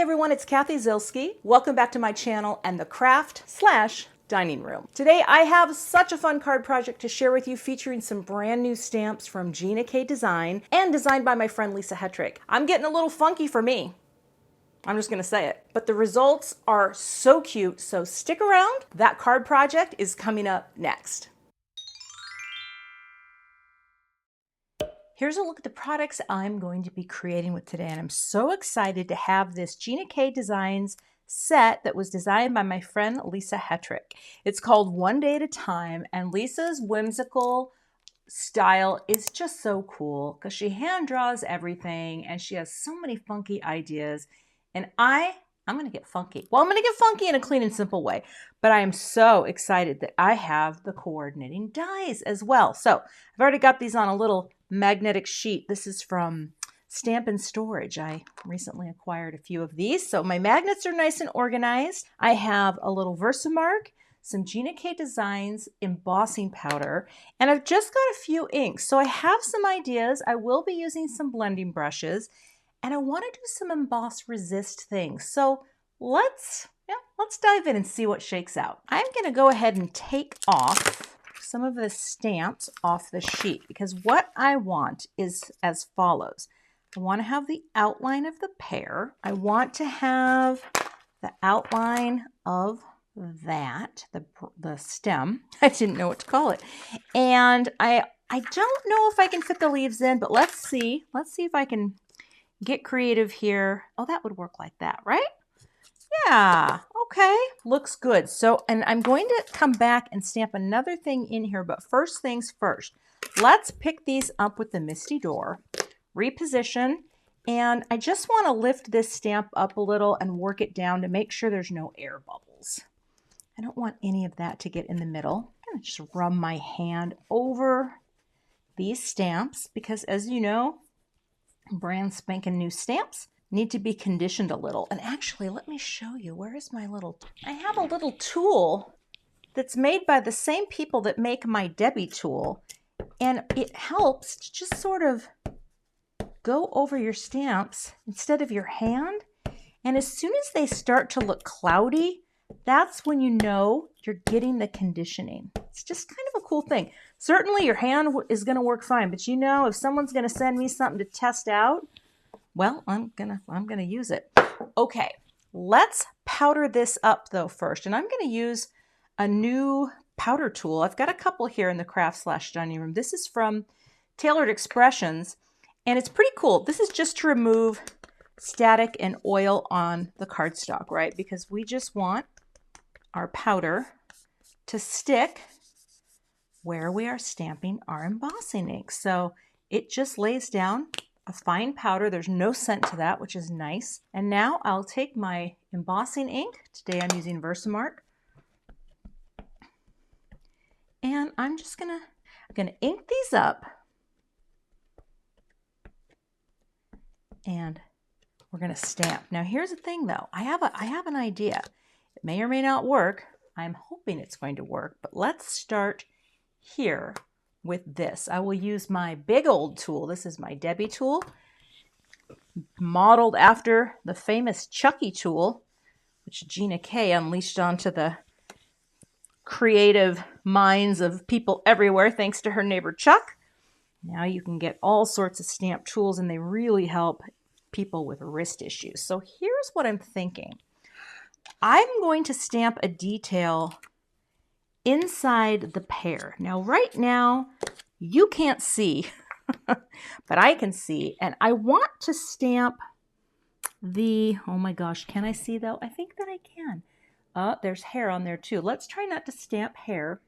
everyone, it's Cathy Zielske. Welcome back to my channel and the craft/dining room. Today I have such a fun card project to share with you featuring some brand new stamps from Gina K Design and designed by my friend Lisa Hetrick. I'm getting a little funky for me. I'm just gonna say it. But the results are so cute, so stick around. That card project is coming up next. Here's a look at the products I'm going to be creating with today, and I'm so excited to have this Gina K Designs set that was designed by my friend Lisa Hetrick. It's called One Day at a Time, and Lisa's whimsical style is just so cool because she hand draws everything and she has so many funky ideas, and I'm going to get funky. Well, I'm going to get funky in a clean and simple way, but I am so excited that I have the coordinating dies as well. So I've already got these on a little magnetic sheet. This is from Stamp and Storage. I recently acquired a few of these. So my magnets are nice and organized. I have a little Versamark, some Gina K Designs embossing powder, and I've just got a few inks. So I have some ideas. I will be using some blending brushes, and I want to do some emboss resist things. So let's dive in and see what shakes out. I'm going to go ahead and take off some of the stamps off the sheet because what I want is as follows. I want to have the outline of the pear. I want to have the outline of that, the stem. I didn't know what to call it. And I don't know if I can fit the leaves in, but let's see. Let's see if I can get creative here. Oh, that would work like that, right? Yeah, okay, looks good. So, and I'm going to come back and stamp another thing in here, but first things first, let's pick these up with the Misty Door, reposition, and I just want to lift this stamp up a little and work it down to make sure there's no air bubbles. I don't want any of that to get in the middle. I'm going to just rub my hand over these stamps because, as you know, brand spanking new stamps need to be conditioned a little. And actually, let me show you. Where is my little... I have a little tool that's made by the same people that make my Debbie tool. And it helps to just sort of go over your stamps instead of your hand. And as soon as they start to look cloudy, that's when you know you're getting the conditioning. It's just kind of a cool thing. Certainly your hand is going to work fine, but you know, if someone's going to send me something to test out, well, I'm gonna use it. Okay, let's powder this up though first, and I'm gonna use a new powder tool. I've got a couple here in the craft/dining room. This is from Tailored Expressions, and it's pretty cool. This is just to remove static and oil on the cardstock, right? Because we just want our powder to stick where we are stamping our embossing ink. So it just lays down a fine powder. There's no scent to that, which is nice. And now I'll take my embossing ink. Today I'm using Versamark. And I'm just gonna ink these up. And we're gonna stamp. Now here's the thing though. I have an idea. It may or may not work. I'm hoping it's going to work, but let's start here with this. I will use my big old tool. This is my Debbie tool, modeled after the famous Chucky tool, which Gina K unleashed onto the creative minds of people everywhere thanks to her neighbor Chuck. Now you can get all sorts of stamp tools, and they really help people with wrist issues. So here's what I'm thinking. I'm going to stamp a detail inside the pear. Now, right now, you can't see, but I can see, and I want to stamp the, oh my gosh, can I see though? I think that I can. There's hair on there too. Let's try not to stamp hair.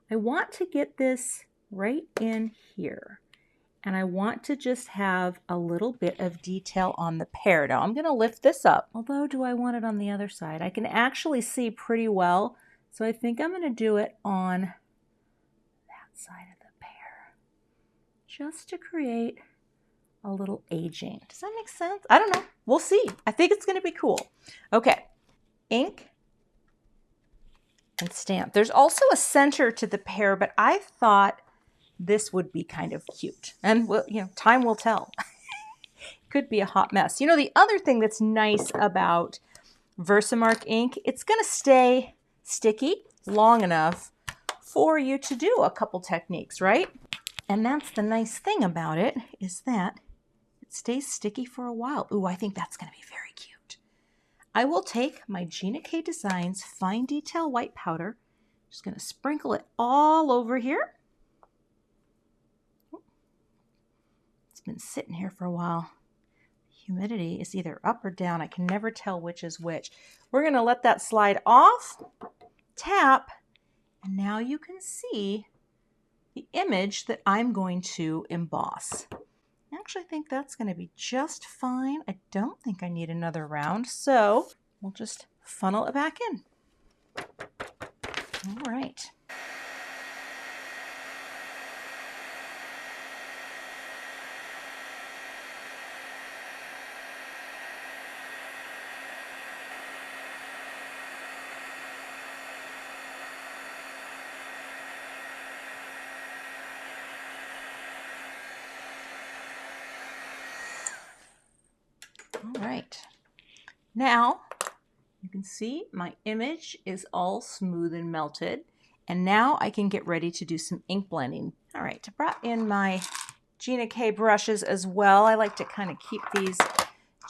I want to get this right in here, and I want to just have a little bit of detail on the pear. Now, I'm going to lift this up, although do I want it on the other side? I can actually see pretty well. So I think I'm going to do it on that side of the pear, just to create a little aging. Does that make sense? I don't know. We'll see. I think it's going to be cool. Okay, ink and stamp. There's also a center to the pear, but I thought this would be kind of cute. And, well, you know, time will tell. could be a hot mess. You know, the other thing that's nice about Versamark ink, it's going to stay sticky long enough for you to do a couple techniques, right? And that's the nice thing about it, is that it stays sticky for a while. Ooh, I think that's going to be very cute. I will take my Gina K Designs Fine Detail White Powder. Just going to sprinkle it all over here. It's been sitting here for a while. Humidity is either up or down. I can never tell which is which. We're going to let that slide off, tap, and now you can see the image that I'm going to emboss. I actually think that's going to be just fine. I don't think I need another round, so we'll just funnel it back in. All right. All right, now you can see my image is all smooth and melted, and now I can get ready to do some ink blending. All right, I brought in my Gina K brushes as well. I like to kind of keep these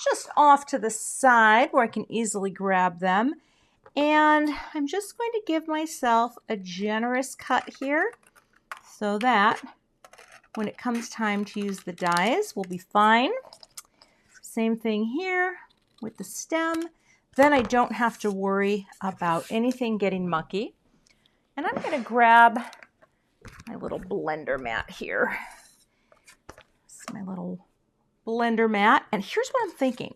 just off to the side where I can easily grab them. And I'm just going to give myself a generous cut here so that when it comes time to use the dies, we'll be fine. Same thing here with the stem. Then I don't have to worry about anything getting mucky. And I'm going to grab my little blender mat here. This is my little blender mat. And here's what I'm thinking.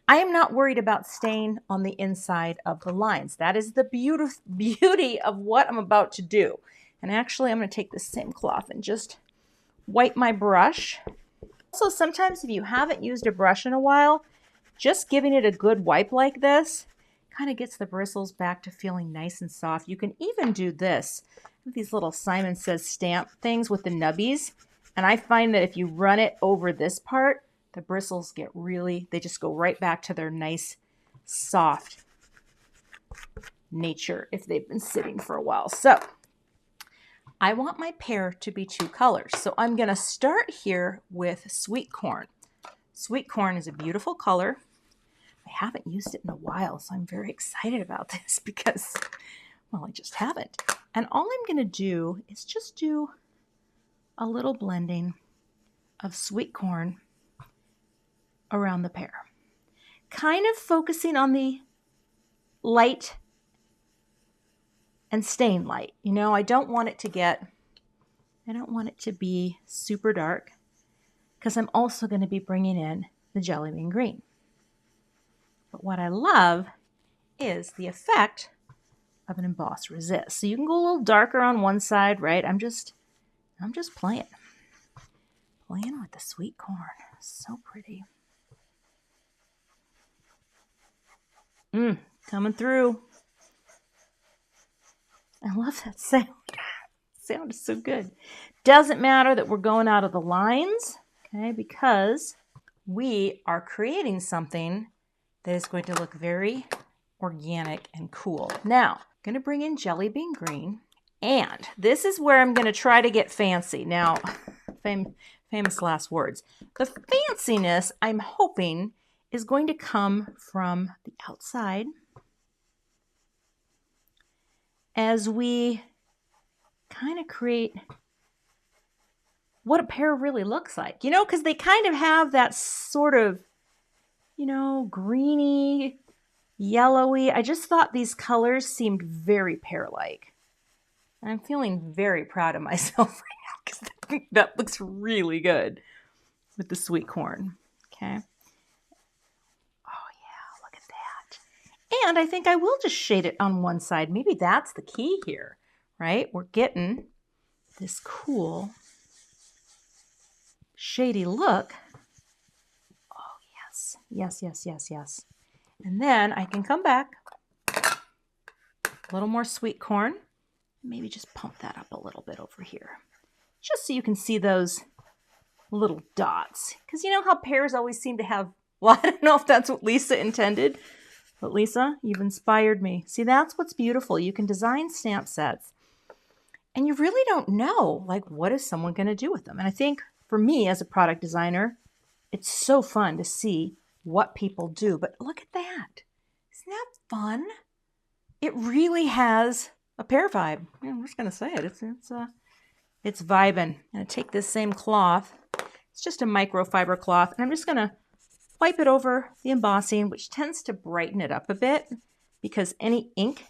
I am not worried about stain on the inside of the lines. That is the beauty of what I'm about to do. And actually, I'm going to take the same cloth and just wipe my brush. Also, sometimes if you haven't used a brush in a while, just giving it a good wipe like this kind of gets the bristles back to feeling nice and soft. You can even do this. These little Simon Says stamp things with the nubbies. And I find that if you run it over this part, the bristles get really, they just go right back to their nice, soft nature if they've been sitting for a while. So I want my pear to be 2 colors. So I'm going to start here with sweet corn. Sweet corn is a beautiful color. I haven't used it in a while, so I'm very excited about this because, well, I just haven't. And all I'm going to do is just do a little blending of sweet corn around the pear. Kind of focusing on the light and stain light. You know, I don't want it to be super dark because I'm also going to be bringing in the jelly bean green. But what I love is the effect of an emboss resist. So you can go a little darker on one side, right? I'm just playing with the sweet corn. So pretty. Coming through. I love that sound. Sound is so good. Doesn't matter that we're going out of the lines, okay, because we are creating something that is going to look very organic and cool. Now, I'm going to bring in jelly bean green, and this is where I'm going to try to get fancy. Now, famous last words. The fanciness, I'm hoping, is going to come from the outside as we kind of create what a pear really looks like, you know, because they kind of have that sort of, you know, greeny, yellowy. I just thought these colors seemed very pear-like. And I'm feeling very proud of myself right now because that looks really good with the sweet corn. Okay. Oh yeah, look at that. And I think I will just shade it on one side. Maybe that's the key here, right? We're getting this cool, shady look. Oh yes, yes, yes, yes, yes. And then I can come back, a little more sweet corn, maybe just pump that up a little bit over here, just so you can see those little dots. Because you know how pears always seem to have, well, I don't know if that's what Lisa intended, but Lisa, you've inspired me. See, that's what's beautiful. You can design stamp sets and you really don't know, like, what is someone going to do with them? And I think for me as a product designer, it's so fun to see what people do. But look at that. Isn't that fun? It really has a pear vibe. Yeah, I'm just going to say it. It's vibing. I'm going to take this same cloth. It's just a microfiber cloth. And I'm just going to wipe it over the embossing, which tends to brighten it up a bit because any ink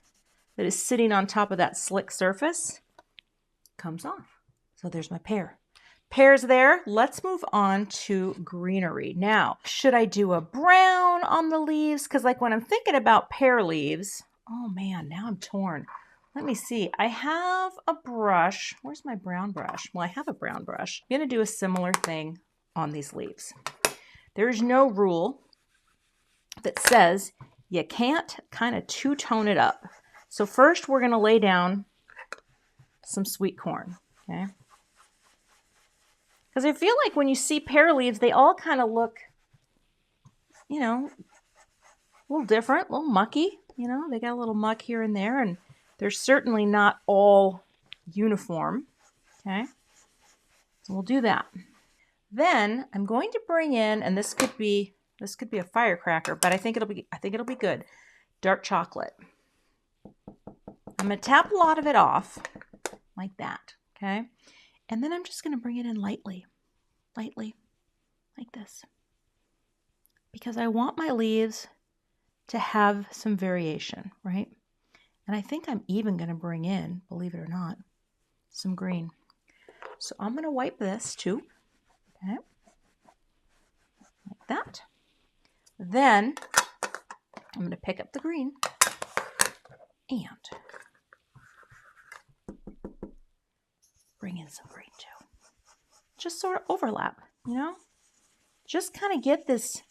that is sitting on top of that slick surface comes off. So there's my pear. Pears there. Let's move on to greenery. Now, should I do a brown on the leaves? Because like when I'm thinking about pear leaves, oh man, now I'm torn. Let me see. I have a brush. Where's my brown brush? Well, I have a brown brush. I'm going to do a similar thing on these leaves. There's no rule that says you can't kind of two-tone it up. So first we're going to lay down some sweet corn, okay? Because I feel like when you see pear leaves, they all kind of look, you know, a little different, a little mucky. You know, they got a little muck here and there, and they're certainly not all uniform, okay? So we'll do that. Then I'm going to bring in, and this could be a firecracker, but I think it'll be good. Dark chocolate. I'm going to tap a lot of it off like that, okay? And then I'm just going to bring it in lightly, like this. Because I want my leaves to have some variation, right? And I think I'm even going to bring in, believe it or not, some green. So I'm going to wipe this too, okay? Like that. Then I'm going to pick up the green and bring in some green too. Just sort of overlap, you know? Just kind of get this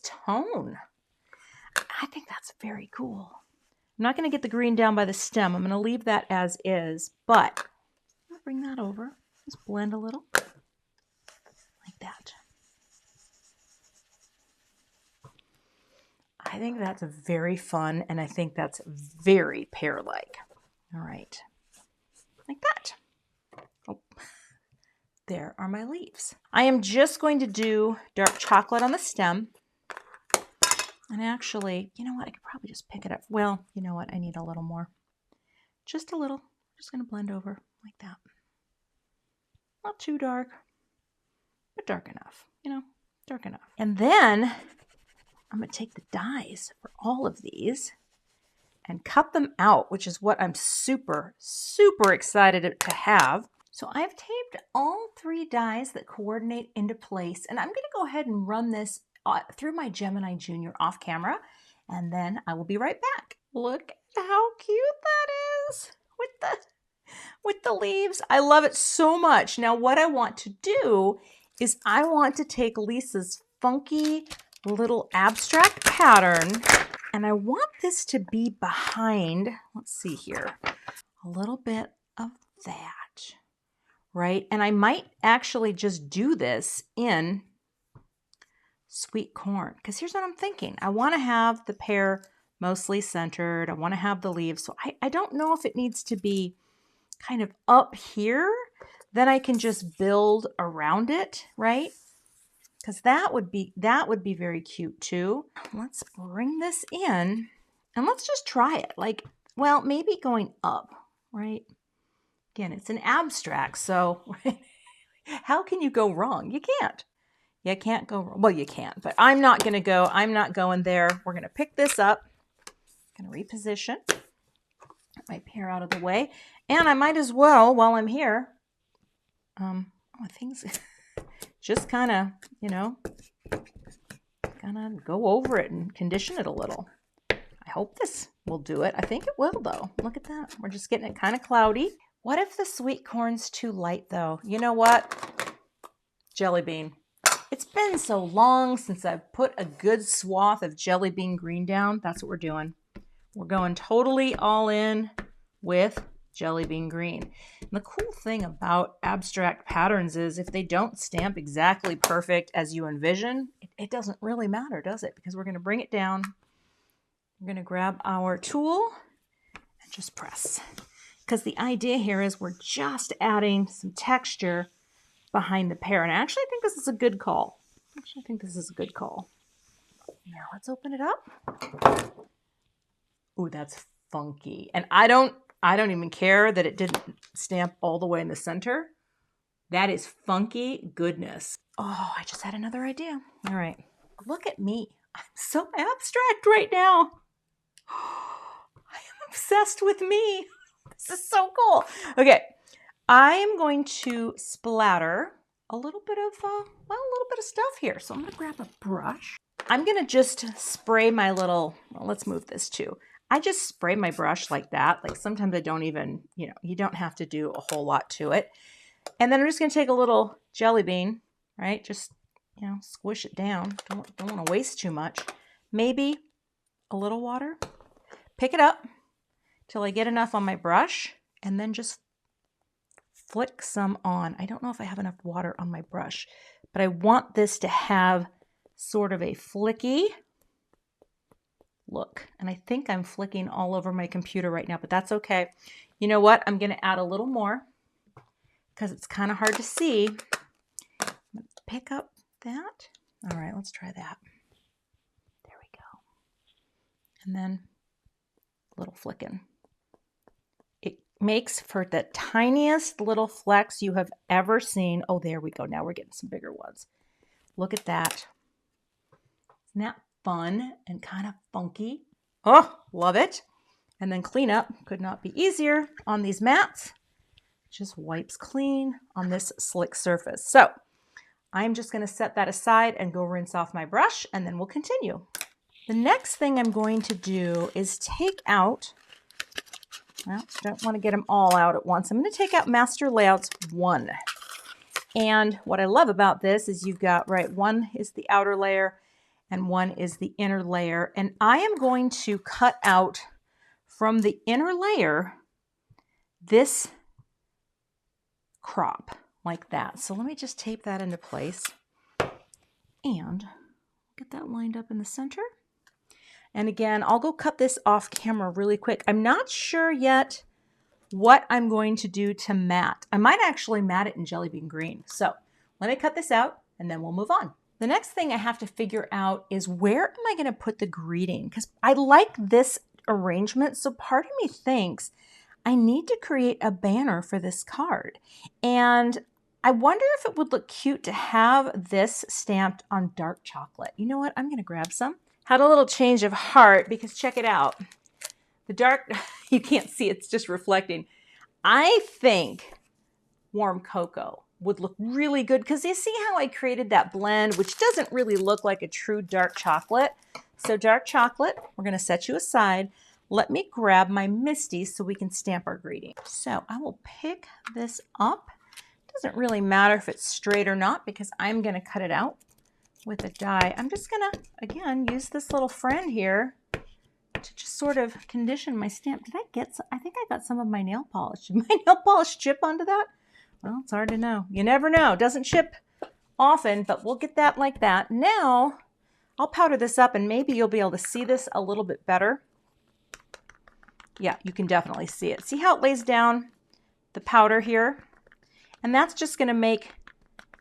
tone. I think that's very cool. I'm not going to get the green down by the stem. I'm going to leave that as is, but I'll bring that over. Just blend a little like that. I think that's very fun, and I think that's very pear-like. All right, like that. Oh, there are my leaves. I am just going to do dark chocolate on the stem. And actually, you know what? I could probably just pick it up. Well, you know what? I need a little more. Just a little. Just going to blend over like that. Not too dark, but dark enough. You know, dark enough. And then I'm going to take the dies for all of these and cut them out, which is what I'm super, super excited to have. So I've taped all 3 dies that coordinate into place, and I'm going to go ahead and run this through my Gemini Junior off camera, and then I will be right back. Look at how cute that is with the leaves. I love it so much. Now what I want to do is I want to take Lisa's funky little abstract pattern, and I want this to be behind, let's see here, a little bit of that, right? And I might actually just do this in sweet corn, because here's what I'm thinking. I want to have the pear mostly centered. I want to have the leaves. So I don't know if it needs to be kind of up here. Then I can just build around it, right? Because that would be very cute too. Let's bring this in and let's just try it. Like, well, maybe going up, right? Again, it's an abstract, so how can you go wrong? You can't. You can't go wrong. Well, you can't, but I'm not going to go. I'm not going there. We're going to pick this up. I'm going to reposition my pear out of the way. And I might as well, while I'm here, things just kind of, you know, kind of go over it and condition it a little. I hope this will do it. I think it will, though. Look at that. We're just getting it kind of cloudy. What if the sweet corn's too light, though? You know what? Jelly bean. It's been so long since I've put a good swath of jelly bean green down. That's what we're doing. We're going totally all in with jelly bean green. And the cool thing about abstract patterns is if they don't stamp exactly perfect as you envision, it doesn't really matter, does it? Because we're going to bring it down. We're going to grab our tool and just press. Because the idea here is we're just adding some texture behind the pear. And I actually think this is a good call. Now let's open it up. Ooh, that's funky. And I don't even care that it didn't stamp all the way in the center. That is funky goodness. Oh, I just had another idea. All right. Look at me. I'm so abstract right now. I am obsessed with me. This is so cool. Okay. I am going to splatter a little bit of stuff here. So I'm going to grab a brush. I'm going to just spray my little, well, let's move this too. I just spray my brush like that. Like sometimes I don't even, you don't have to do a whole lot to it. And then I'm just going to take a little jelly bean, right? Just, squish it down. Don't want to waste too much. Maybe a little water. Pick it up till I get enough on my brush and then just flick some on. I don't know if I have enough water on my brush, but I want this to have sort of a flicky look. And I think I'm flicking all over my computer right now, but that's okay. You know what? I'm going to add a little more because it's kind of hard to see. Pick up that. All right, let's try that. There we go. And then a little flicking. It makes for the tiniest little flecks you have ever seen. Oh, there we go. Now we're getting some bigger ones. Look at that. Isn't that fun and kind of funky? Oh, love it. And then cleanup could not be easier on these mats. Just wipes clean on this slick surface. So I'm just going to set that aside and go rinse off my brush, and then we'll continue. The next thing I'm going to do is take out, well, don't want to get them all out at once. I'm going to take out Master Layouts 1. And what I love about this is you've got, right, one is the outer layer and one is the inner layer. And I am going to cut out from the inner layer this crop like that. So let me just tape that into place and get that lined up in the center. And again, I'll go cut this off camera really quick. I'm not sure yet what I'm going to do to matte. I might actually matte it in jelly bean green. So let me cut this out and then we'll move on. The next thing I have to figure out is where am I going to put the greeting? Because I like this arrangement. So part of me thinks I need to create a banner for this card. And I wonder if it would look cute to have this stamped on dark chocolate. You know what? I'm going to grab some. Had a little change of heart because check it out. The dark, you can't see, it's just reflecting. I think warm cocoa would look really good because you see how I created that blend, which doesn't really look like a true dark chocolate. So dark chocolate, we're going to set you aside. Let me grab my Misty so we can stamp our greeting. So I will pick this up. Doesn't really matter if it's straight or not because I'm going to cut it out with a die. I'm just going to, again, use this little friend here to just sort of condition my stamp. Did I get some? I think I got some of my nail polish. Did my nail polish chip onto that? Well, it's hard to know. You never know. It doesn't chip often, but we'll get that like that. Now, I'll powder this up and maybe you'll be able to see this a little bit better. Yeah, you can definitely see it. See how it lays down the powder here? And that's just going to make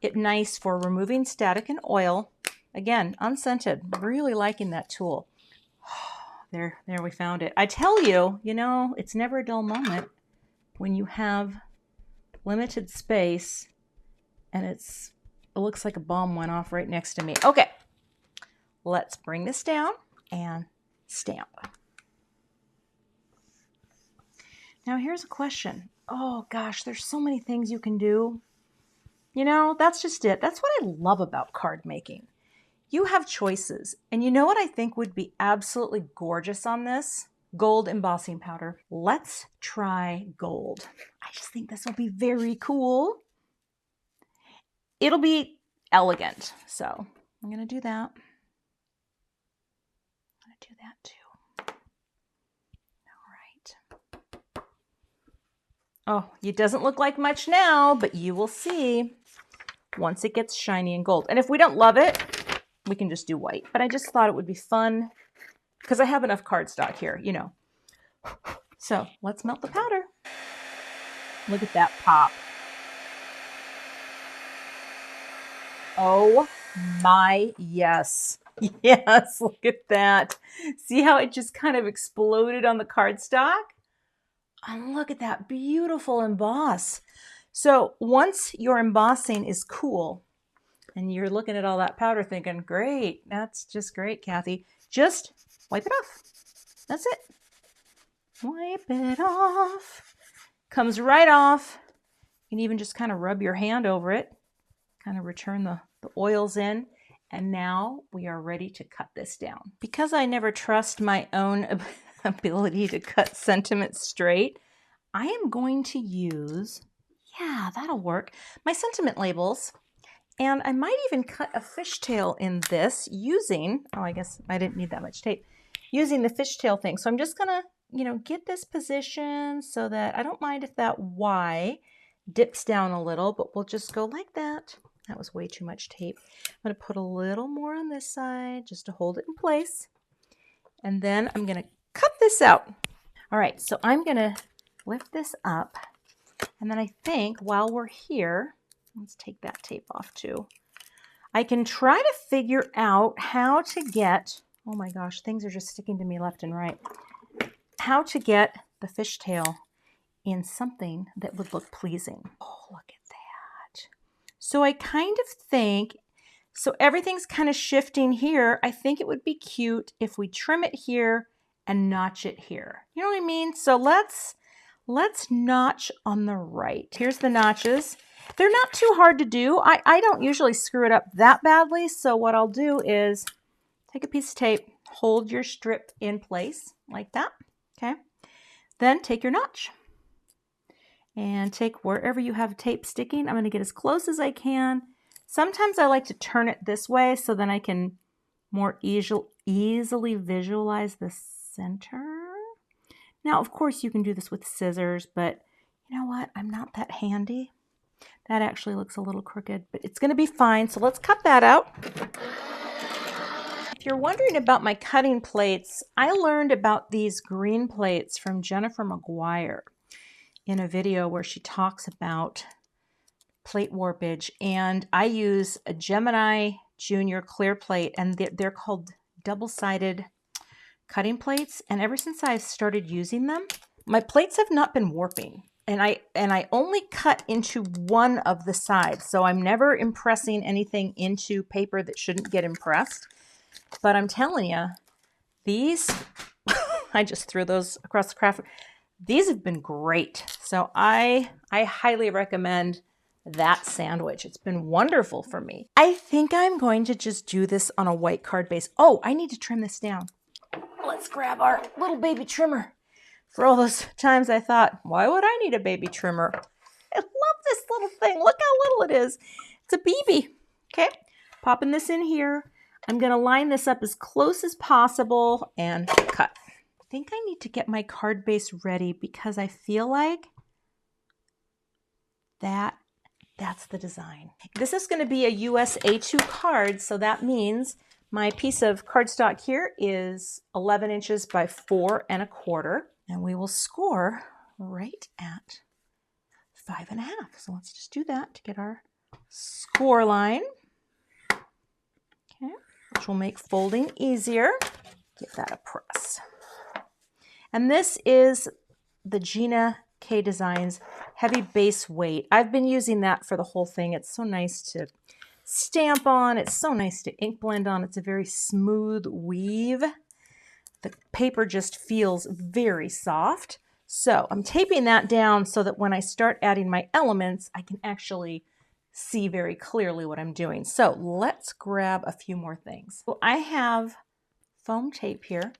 it nice for removing static and oil. Again, unscented. Really liking that tool. There we found it. I tell you, it's never a dull moment when you have limited space and it looks like a bomb went off right next to me. Okay, let's bring this down and stamp. Now here's a question. Oh gosh, there's so many things you can do. That's just it. That's what I love about card making. You have choices. And you know what I think would be absolutely gorgeous on this? Gold embossing powder. Let's try gold. I just think this will be very cool. It'll be elegant. So I'm going to do that. I'm going to do that too. All right. Oh, it doesn't look like much now, but you will see once it gets shiny and gold. And if we don't love it, we can just do white. But I just thought it would be fun because I have enough cardstock here, you know. So let's melt the powder. Look at that pop. Oh my, yes. Yes, look at that. See how it just kind of exploded on the cardstock? And look at that beautiful emboss. So once your embossing is cool and you're looking at all that powder thinking, great, that's just great, Kathy, just wipe it off. That's it. Wipe it off. Comes right off. You can even just kind of rub your hand over it, kind of return the oils in. And now we are ready to cut this down. Because I never trust my own ability to cut sentiment straight, I am going to use, yeah, that'll work, my sentiment labels. And I might even cut a fishtail in this using, oh, I guess I didn't need that much tape, using the fishtail thing. So I'm just gonna, you know, get this position so that I don't mind if that Y dips down a little, but we'll just go like that. That was way too much tape. I'm gonna put a little more on this side just to hold it in place. And then I'm gonna cut this out. All right, so I'm gonna lift this up. And then I think while we're here, let's take that tape off too. I can try to figure out how to get, oh my gosh, things are just sticking to me left and right. How to get the fishtail in something that would look pleasing. Oh, look at that. So I kind of think, so everything's kind of shifting here. I think it would be cute if we trim it here and notch it here. You know what I mean? So let's notch on the right. Here's the notches. They're not too hard to do. I don't usually screw it up that badly. So what I'll do is take a piece of tape, hold your strip in place like that. Okay. Then take your notch and take wherever you have tape sticking. I'm going to get as close as I can. Sometimes I like to turn it this way so then I can more easily visualize the center. Now, of course, you can do this with scissors, but you know what? I'm not that handy. That actually looks a little crooked, but it's going to be fine. So let's cut that out. If you're wondering about my cutting plates, I learned about these green plates from Jennifer McGuire in a video where she talks about plate warpage. And I use a Gemini Junior clear plate, and they're called double-sided cutting plates. And ever since I've started using them, my plates have not been warping. And I only cut into one of the sides. So I'm never impressing anything into paper that shouldn't get impressed. But I'm telling you, these, I just threw those across the craft. These have been great. So I highly recommend that sandwich. It's been wonderful for me. I think I'm going to just do this on a white card base. Oh, I need to trim this down. Let's grab our little baby trimmer. For all those times I thought, why would I need a baby trimmer? I love this little thing. Look how little it is. It's a BB. Okay, popping this in here. I'm going to line this up as close as possible and cut. I think I need to get my card base ready because I feel like that's the design. This is going to be a US A2 card, so that means my piece of cardstock here is 11 inches by 4 1/4. And we will score right at 5 1/2. So let's just do that to get our score line. Okay, which will make folding easier. Give that a press. And this is the Gina K Designs heavy base weight. I've been using that for the whole thing. It's so nice to stamp on. It's so nice to ink blend on. It's a very smooth weave. The paper just feels very soft. So I'm taping that down so that when I start adding my elements, I can actually see very clearly what I'm doing. So let's grab a few more things. So I have foam tape here,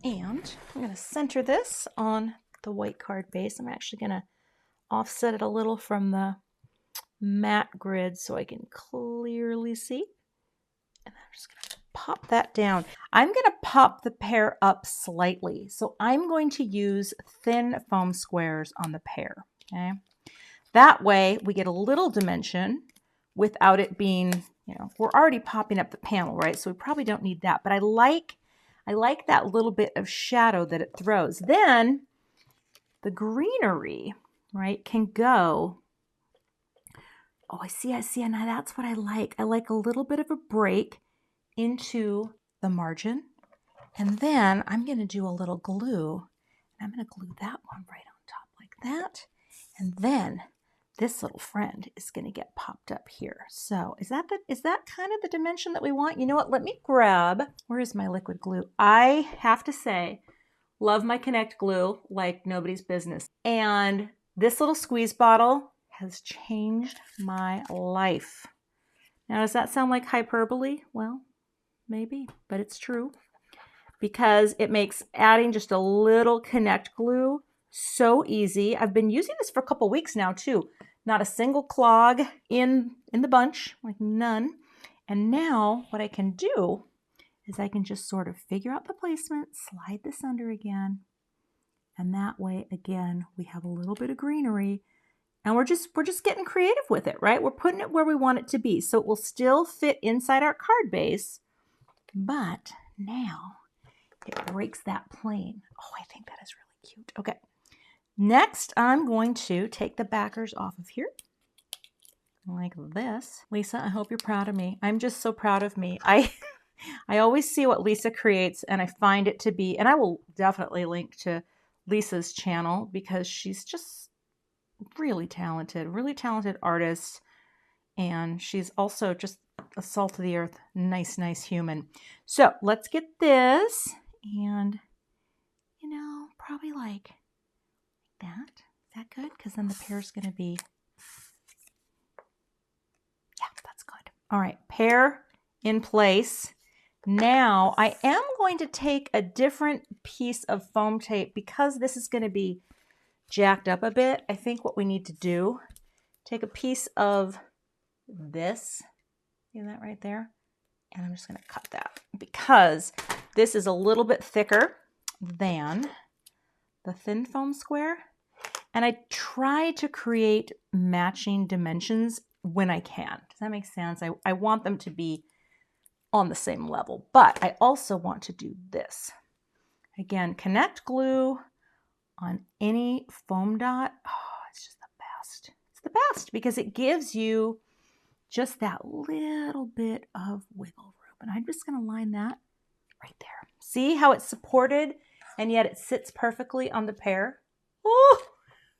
and I'm going to center this on the white card base. I'm actually going to offset it a little from the matte grid so I can clearly see. And I'm just going to pop that down. I'm going to pop the pear up slightly. So I'm going to use thin foam squares on the pear. Okay. That way we get a little dimension without it being, you know, we're already popping up the panel, right? So we probably don't need that, but I like that little bit of shadow that it throws. Then the greenery, right, can go, oh, I see, and that's what I like. I like a little bit of a break into the margin. And then I'm going to do a little glue. I'm going to glue that one right on top like that. And then this little friend is going to get popped up here. So is that kind of the dimension that we want? You know what? Let me grab, where is my liquid glue? I have to say, love my Connect glue like nobody's business. And this little squeeze bottle has changed my life. Now, does that sound like hyperbole? Well, maybe, but it's true because it makes adding just a little Connect glue so easy. I've been using this for a couple weeks now too. Not a single clog in the bunch, like none. And now what I can do is I can just sort of figure out the placement, slide this under again, and that way, again, we have a little bit of greenery, and we're just getting creative with it, right? We're putting it where we want it to be, so it will still fit inside our card base, but now it breaks that plane. Oh, I think that is really cute. Okay, next I'm going to take the backers off of here, like this. Lisa, I hope you're proud of me. I'm just so proud of me. I always see what Lisa creates and I find it to be, and I will definitely link to Lisa's channel because she's just really talented artist. And she's also just a salt of the earth, nice human. So let's get this and, you know, probably like that. Is that good? Because then the pear's going to be, yeah, that's good. All right, pear in place. Now I am going to take a different piece of foam tape because this is going to be jacked up a bit. I think what we need to do, take a piece of this, see that right there? And I'm just going to cut that because this is a little bit thicker than the thin foam square. And I try to create matching dimensions when I can. Does that make sense? I want them to be on the same level, but I also want to do this. Again, Connect glue on any foam dot. Oh, it's just the best. It's the best because it gives you just that little bit of wiggle room. And I'm just going to line that right there. See how it's supported and yet it sits perfectly on the pear? Oh,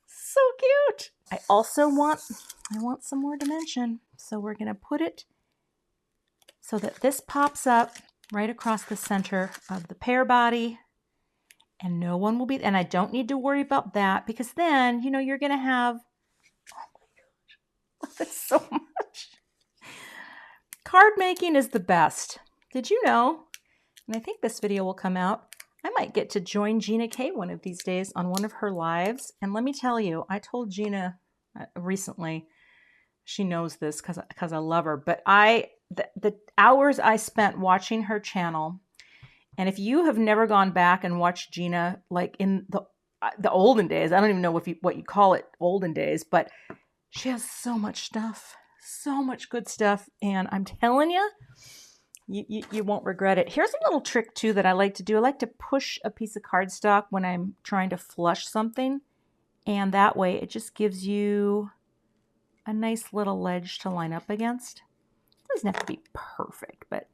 so cute. I want some more dimension. So we're going to put it so that this pops up right across the center of the pear body and no one will be, and I don't need to worry about that because then, you know, you're going to have, oh my gosh, that's so much. Card making is the best. Did you know? And I think this video will come out. I might get to join Gina K one of these days on one of her lives. And let me tell you, I told Gina recently, she knows this because I love her, but the hours I spent watching her channel, and if you have never gone back and watched Gina, like in the olden days, I don't even know what you call it, olden days, but she has so much stuff, so much good stuff, and I'm telling you, you won't regret it. Here's a little trick too that I like to do. I like to push a piece of cardstock when I'm trying to flush something, and that way it just gives you a nice little ledge to line up against. It doesn't have to be perfect, but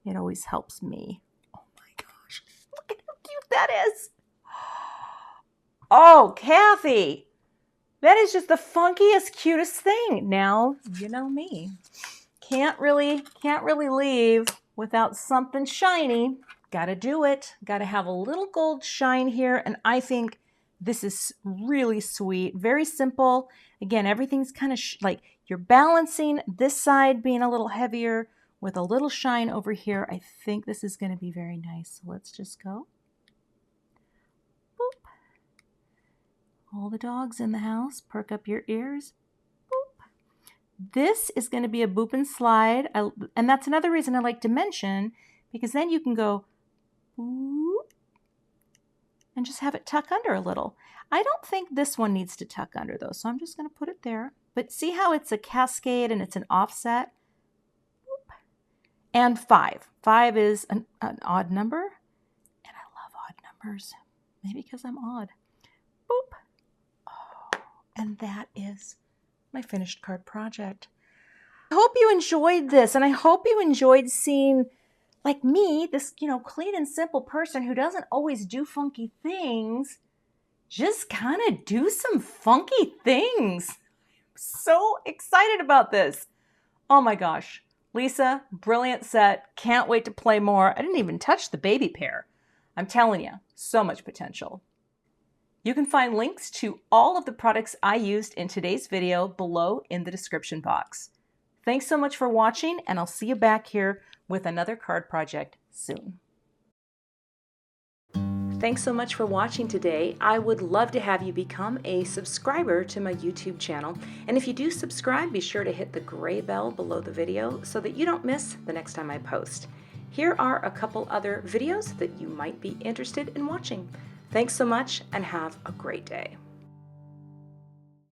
it always helps me. Oh my gosh, look at how cute that is. Oh, Cathy, that is just the funkiest, cutest thing. Now, you know me. Can't really leave without something shiny. Gotta do it. Gotta have a little gold shine here, and I think this is really sweet. Very simple. Again, everything's kind of like you're balancing this side being a little heavier with a little shine over here. I think this is going to be very nice. So let's just go. Boop. All the dogs in the house, perk up your ears. Boop. This is going to be a boop and slide. And that's another reason I like dimension, because then you can go ooh, and just have it tuck under a little. I don't think this one needs to tuck under though, so I'm just going to put it there. But see how it's a cascade and it's an offset? And 5. 5 is an odd number, and I love odd numbers. Maybe because I'm odd. Boop. Oh, and that is my finished card project. I hope you enjoyed this, and I hope you enjoyed seeing, like me, this, clean and simple person who doesn't always do funky things, just kind of do some funky things. I'm so excited about this. Oh my gosh. Lisa, brilliant set. Can't wait to play more. I didn't even touch the baby pear. I'm telling you, so much potential. You can find links to all of the products I used in today's video below in the description box. Thanks so much for watching, and I'll see you back here with another card project soon. Thanks so much for watching today. I would love to have you become a subscriber to my YouTube channel. And if you do subscribe, be sure to hit the gray bell below the video so that you don't miss the next time I post. Here are a couple other videos that you might be interested in watching. Thanks so much and have a great day.